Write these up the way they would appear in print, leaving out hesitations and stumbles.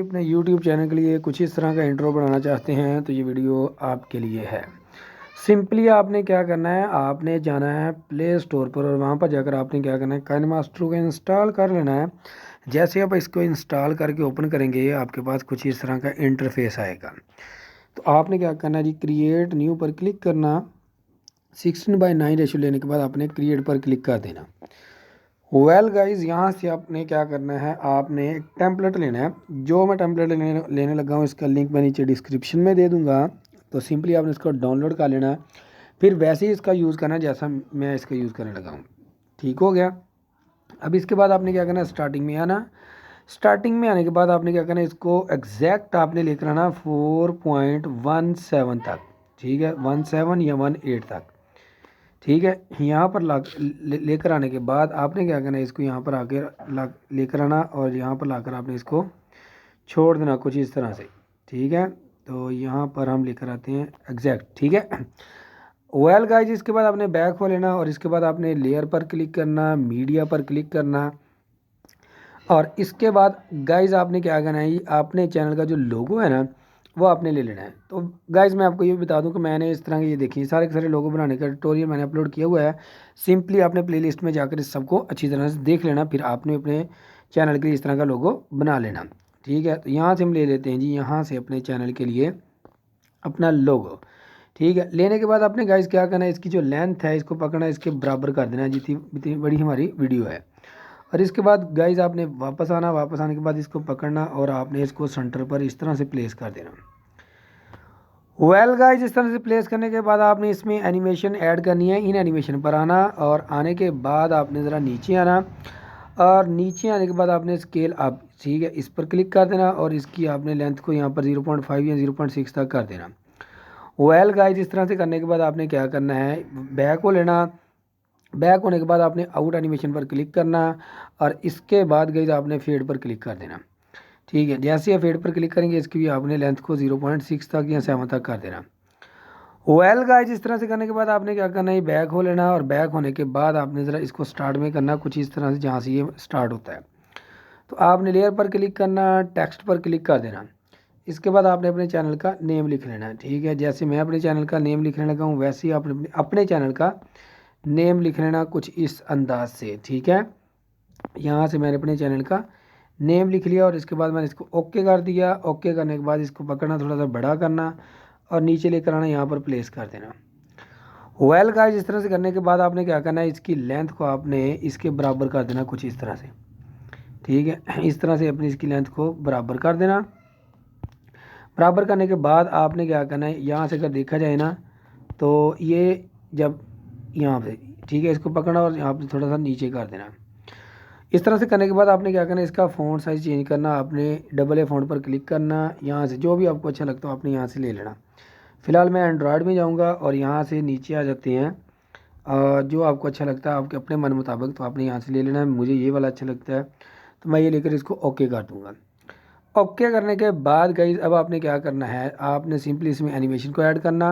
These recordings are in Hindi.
अपने YouTube चैनल के लिए कुछ इस तरह का इंट्रो बनाना चाहते हैं तो ये वीडियो आपके लिए है। सिंपली आपने क्या करना है, आपने जाना है प्ले स्टोर पर और वहाँ पर जाकर आपने क्या करना है, काइनमास्टर को इंस्टॉल कर लेना है। जैसे आप इसको इंस्टॉल करके ओपन करेंगे आपके पास कुछ इस तरह का इंटरफेस आएगा। तो आपने क्या करना है जी, क्रिएट न्यू पर क्लिक करना। 16:9 रेशो लेने के बाद आपने क्रिएट पर क्लिक कर देना। वेल गाइज, यहाँ से आपने क्या करना है, आपने एक टेम्पलेट लेना है। जो मैं टेम्पलेट लेने लगा हूँ इसका लिंक मैं नीचे डिस्क्रिप्शन में दे दूँगा। तो सिंपली आपने इसको डाउनलोड कर लेना है, फिर वैसे ही इसका यूज़ करना है जैसा मैं इसका यूज़ करने लगा हूँ। ठीक हो गया। अब इसके बाद आपने क्या करना है, स्टार्टिंग में आना। स्टार्टिंग में आने के बाद आपने क्या करना है, इसको एग्जैक्ट आपने लेकर आना 4.17 तक। ठीक है, 17 या 18 तक। ठीक है, यहाँ पर लेकर आने के बाद आपने क्या करना है, इसको यहाँ पर आके लेकर आना और यहाँ पर लाकर आपने इसको छोड़ देना कुछ इस तरह से। ठीक है, तो यहाँ पर हम लेकर आते हैं एग्जैक्ट। ठीक है, वेल गाइज, इसके बाद आपने बैक हो लेना और इसके बाद आपने लेयर पर क्लिक करना, मीडिया पर क्लिक करना और इसके बाद गाइज आपने क्या करना है, आपने चैनल का जो लोगो है ना वो आपने ले लेना है। तो गाइज मैं आपको ये बता दूं कि मैंने इस तरह के ये देखिए सारे के सारे लोगो बनाने का ट्यूटोरियल मैंने अपलोड किया हुआ है। सिंपली आपने प्लेलिस्ट में जाकर इस सबको अच्छी तरह से देख लेना, फिर आपने अपने चैनल के लिए इस तरह का लोगो बना लेना। ठीक है, तो यहाँ से हम ले लेते हैं जी, यहाँ से अपने चैनल के लिए अपना लोगो। ठीक है, लेने के बाद आपने गाइज क्या करना है, इसकी जो लेंथ है इसको पकड़ना, इसके बराबर कर देना जितनी बड़ी हमारी वीडियो है। और इसके बाद गाइज आपने वापस आना, वापस आने के बाद इसको पकड़ना और आपने इसको सेंटर पर इस तरह से प्लेस कर देना। वेल गाइज, इस तरह से प्लेस करने के बाद आपने इसमें एनिमेशन ऐड करनी है। इन एनिमेशन पर आना और आने के बाद आपने ज़रा नीचे आना और नीचे आने के बाद आपने स्केल अप, ठीक है, इस पर क्लिक कर देना और इसकी आपने लेंथ को यहाँ पर 0.5 या 0.6 तक कर देना। वेल गाइज, इस तरह से करने के बाद आपने क्या करना है, बैक को लेना। बैक होने के बाद आपने आउट एनिमेशन पर क्लिक करना और इसके बाद गाइज आपने फेड पर क्लिक कर देना। ठीक है, जैसे आप फेड पर क्लिक करेंगे इसकी भी आपने लेंथ को 0.6 तक या 7 तक कर देना। वेल गाइज, इस तरह से करने के बाद आपने क्या करना है, बैक हो लेना और बैक होने के बाद आपने ज़रा इसको स्टार्ट में करना कुछ इस तरह से जहाँ से ये स्टार्ट होता है। तो आपने लेयर पर क्लिक करना, टेक्स्ट पर क्लिक कर देना। इसके बाद आपने अपने चैनल का नेम लिख लेना है। ठीक है, जैसे मैं अपने चैनल का नेम लिखने लगा हूँ वैसे ही आपने अपने चैनल का नेम लिख लेना कुछ इस अंदाज से। ठीक है, यहाँ से मैंने अपने चैनल का नेम लिख लिया और इसके बाद मैंने इसको ओके कर दिया। ओके करने के बाद इसको पकड़ना, थोड़ा सा बड़ा करना और नीचे लेकर आना, यहाँ पर प्लेस कर देना। वेल गाइस, इस तरह से करने के बाद आपने क्या करना है, इसकी लेंथ को आपने इसके बराबर कर देना कुछ इस तरह से। ठीक है, इस तरह से अपनी इसकी लेंथ को बराबर कर देना। बराबर करने के बाद आपने क्या करना है, यहाँ से अगर देखा जाए ना तो ये जब यहाँ पे, ठीक है, इसको पकड़ना और यहाँ पे थोड़ा सा नीचे कर देना। इस तरह से करने के बाद आपने क्या करना है, इसका फ़ॉन्ट साइज़ चेंज करना। आपने डबल ए फ़ॉन्ट पर क्लिक करना, यहाँ से जो भी आपको अच्छा लगता हो आपने यहाँ से ले लेना। फ़िलहाल मैं एंड्रॉयड में जाऊँगा और यहाँ से नीचे आ जाते हैं। जो आपको अच्छा लगता है आपके अपने मन मुताबिक तो आपने यहाँ से ले लेना है। मुझे ये वाला अच्छा लगता है तो मैं ये लेकर इसको ओके कर दूँगा। ओके करने के बाद गाइस अब आपने क्या करना है, आपने सिंपली इसमें एनिमेशन को ऐड करना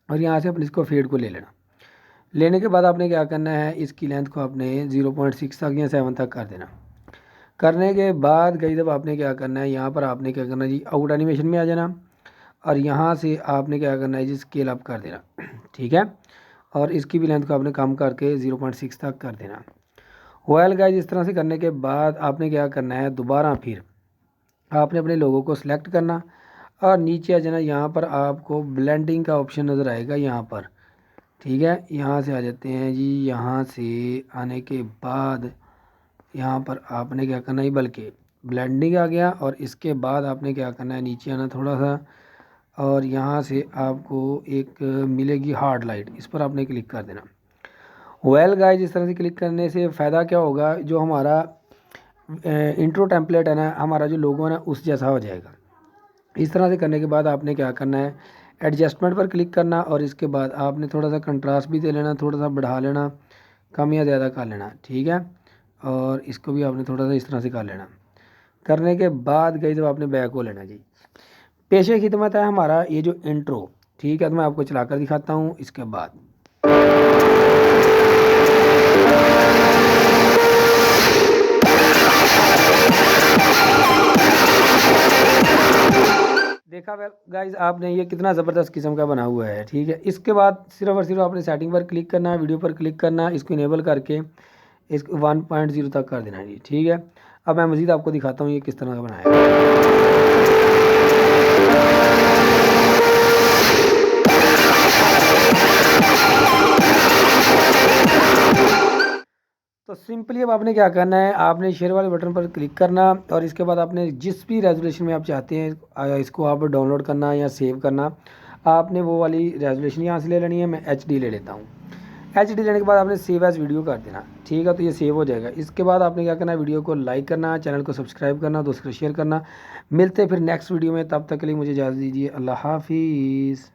और यहाँ से अपने इसको फेड को ले लेना। लेने के बाद आपने क्या करना है, इसकी लेंथ को आपने 0.6 तक या 7 तक कर देना। करने के बाद गाइस अब आपने क्या करना है, यहाँ पर आपने क्या करना है जी, आउट एनिमेशन में आ जाना और यहाँ से आपने क्या करना है जी, स्केल अप कर देना। ठीक है, और इसकी भी लेंथ को आपने कम करके 0.6 तक कर देना। वेल गाइस, इस तरह से करने के बाद आपने क्या करना है, दोबारा फिर आपने अपने लोगों को सिलेक्ट करना और नीचे आ जाना। यहाँ पर आपको ब्लेंडिंग का ऑप्शन नज़र आएगा यहाँ पर। ठीक है, यहाँ से आ जाते हैं जी। यहाँ से आने के बाद यहाँ पर आपने क्या करना है, बल्कि ब्लेंडिंग आ गया और इसके बाद आपने क्या करना है, नीचे आना थोड़ा सा और यहाँ से आपको एक मिलेगी हार्ड लाइट, इस पर आपने क्लिक कर देना। वेल गाइस, इस तरह से क्लिक करने से फ़ायदा क्या होगा, जो हमारा इंट्रो टेम्पलेट है ना, हमारा जो लोगो है ना उस जैसा हो जाएगा। इस तरह से करने के बाद आपने क्या करना है, एडजस्टमेंट पर क्लिक करना और इसके बाद आपने थोड़ा सा कंट्रास्ट भी दे लेना, थोड़ा सा बढ़ा लेना, कम या ज़्यादा कर लेना। ठीक है, और इसको भी आपने थोड़ा सा इस तरह से कर लेना। करने के बाद गई जब आपने बैक हो लेना जी। पेशे खिदमत है हमारा ये जो इंट्रो। ठीक है, तो मैं आपको चलाकर दिखाता हूँ इसके बाद। देखा गाइज आपने, ये कितना ज़बरदस्त किस्म का बना हुआ है। ठीक है, इसके बाद सिर्फ और सिर्फ आपने सेटिंग पर क्लिक करना है, वीडियो पर क्लिक करना, इसको इनेबल करके इसको 1.0 तक कर देना है जी। ठीक है, अब मैं मज़ीद आपको दिखाता हूँ ये किस तरह का बनाया तो सिंपली अब आपने क्या करना है, आपने शेयर वाले बटन पर क्लिक करना और इसके बाद आपने जिस भी रेजोल्यूशन में आप चाहते हैं इसको आप डाउनलोड करना या सेव करना, आपने वो वाली रेजोल्यूशन यहाँ से ले लेनी है। मैं HD ले लेता हूँ। HD लेने के बाद आपने सेव एज वीडियो कर देना। ठीक है, तो ये सेव हो जाएगा। इसके बाद आपने क्या करना है, वीडियो को लाइक करना, चैनल को सब्सक्राइब करना, दोस्तों को शेयर करना। मिलते हैं फिर नेक्स्ट वीडियो में, तब तक के लिए मुझे इजाज़त दीजिए। अल्लाह हाफिज़।